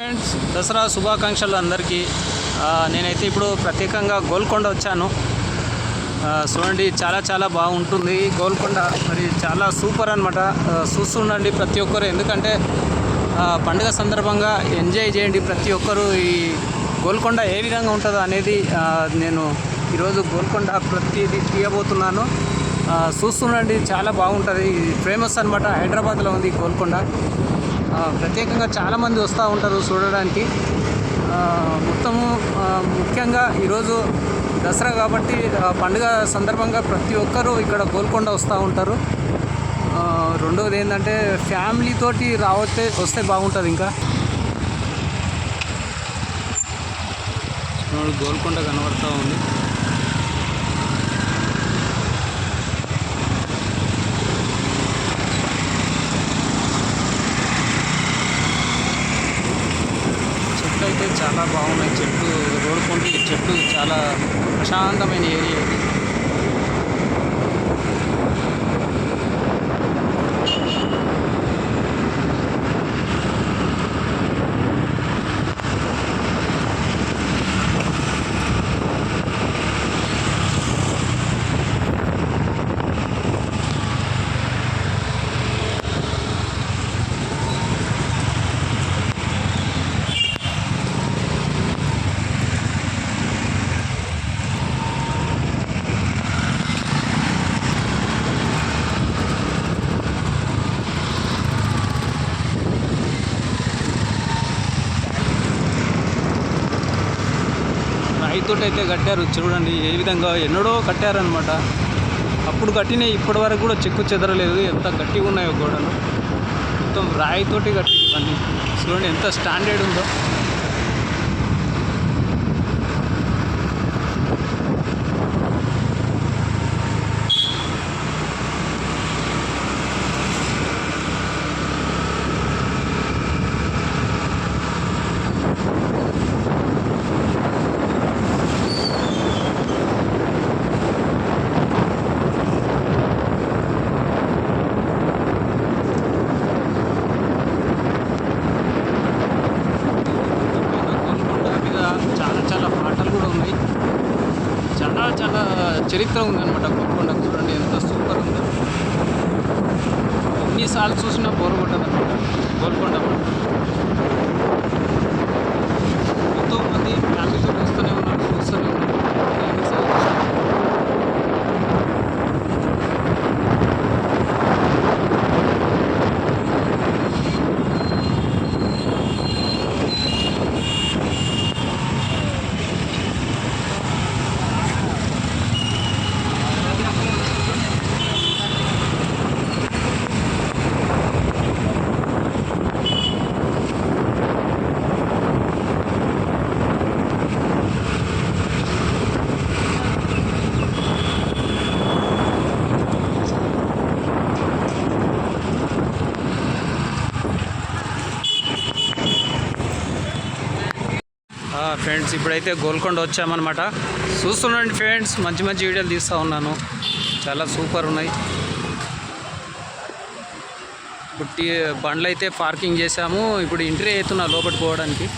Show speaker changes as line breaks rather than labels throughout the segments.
Friends, Dasara శుభాకాంక్షలు అందరికీ. నేనైతే ఇప్పుడు ప్రత్యేకంగా గోల్కొండ వచ్చాను. చూడండి, చాలా బాగుంటుంది గోల్కొండ. మరి చాలా సూపర్ అనమాట. చూస్తుండండి ప్రతి ఒక్కరు, ఎందుకంటే పండుగ సందర్భంగా ఎంజాయ్ చేయండి ప్రతి ఒక్కరు. ఈ గోల్కొండ ఏ విధంగా ఉంటుందో అనేది నేను ఈరోజు గోల్కొండ ప్రతిదీ తీయబోతున్నాను. చూస్తుండండి, చాలా బాగుంటుంది. ఫేమస్ అనమాట, హైదరాబాద్లో ఉంది గోల్కొండ. ప్రత్యేకంగా చాలామంది వస్తూ ఉంటారు చూడడానికి. మొత్తము ముఖ్యంగా ఈరోజు దసరా కాబట్టి పండుగ సందర్భంగా ప్రతి ఒక్కరూ ఇక్కడ గోల్కొండ వస్తూ ఉంటారు. రెండవది ఏంటంటే ఫ్యామిలీతోటి వస్తే బాగుంటుంది. ఇంకా గోల్కొండ కనబడుతూ ఉంది. అయితే చాలా బాగున్నాయి చెట్లు, రోడ్డు కొంటి చెట్లు, చాలా ప్రశాంతమైన ఏరియా ఇది. రాయితోటి అయితే కట్టారు. చూడండి ఏ విధంగా ఎన్నడో కట్టారనమాట. అప్పుడు కట్టినవి ఇప్పటి వరకు కూడా చెక్కు చెదరలేదు. ఎంత గట్టిగా ఉన్నాయో గోడలు, మొత్తం రాయితోటి కట్టి ఇవన్నీ. చూడండి ఎంత స్టాండర్డ్ ఉందో. చాలా చరిత్ర ఉందన్నమాట గోల్కొండ. చూడండి ఎంత సూపర్ ఉందో. ఎన్నిసార్లు చూసినా బోర్ కొట్టదు అనమాట గోల్కొండ. ఎంతో మంది ఫ్యామిలీతో వస్తూనే ఉన్నారు, చూస్తూనే ఉన్నారు. ఫ్రెండ్స్, ఇప్పుడైతే గోల్కొండ వచ్చామన్నమాట. చూస్తున్నాండి ఫ్రెండ్స్, మంచి వీడియోలు తీస్తూ ఉన్నాను. చాలా సూపర్ ఉన్నాయి. ఇప్పుడు బండ్లు అయితే పార్కింగ్ చేసాము. ఇప్పుడు ఎంట్రీ అవుతున్నా లోపలికి పోవడానికి.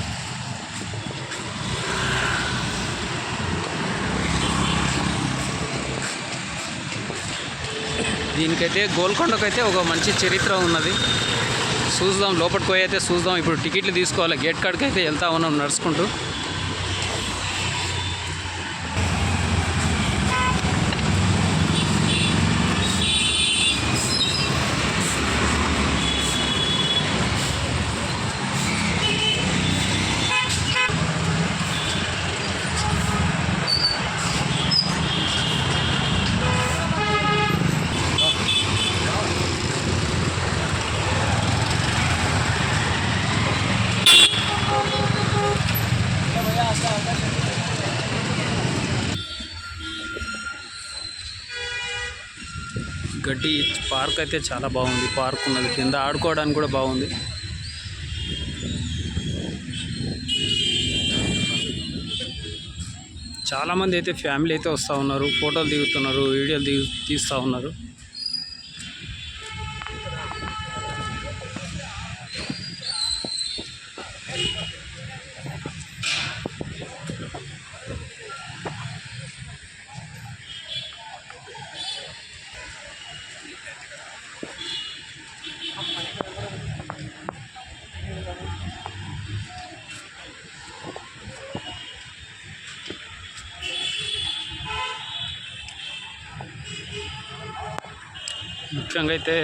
దీనికైతే గోల్కొండకైతే ఒక మంచి చరిత్ర ఉన్నది. చూద్దాం, లోపలికి పోయి అయితే చూద్దాం. ఇప్పుడు టికెట్లు తీసుకోవాలి. గేట్ కాడికి అయితే వెళ్తా ఉన్నాం నడుచుకుంటూ. గడ్డి పార్క్ అయితే చాలా బాగుంది. పార్క్ ఉన్నది, కింద ఆడుకోవడానికి కూడా బాగుంది. చాలామంది అయితే ఫ్యామిలీ అయితే వస్తూ ఉన్నారు, ఫోటోలు దిగుతున్నారు, వీడియోలు తీస్తూ ఉన్నారు. ముఖ్యంగా అయితే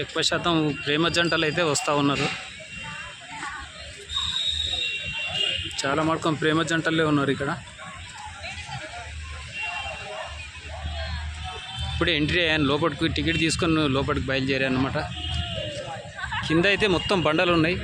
ఎక్కువ శాతం ప్రేమ జంటలు అయితే వస్తూ ఉన్నారు. చాలా మటుకు ప్రేమ జంటలే ఉన్నారు ఇక్కడ. ఇప్పుడే ఎంట్రీ అయ్యాను లోపలికి, టికెట్ తీసుకొని లోపలికి బయలుదేరాను అనమాట. కింద అయితే మొత్తం బండలు ఉన్నాయి.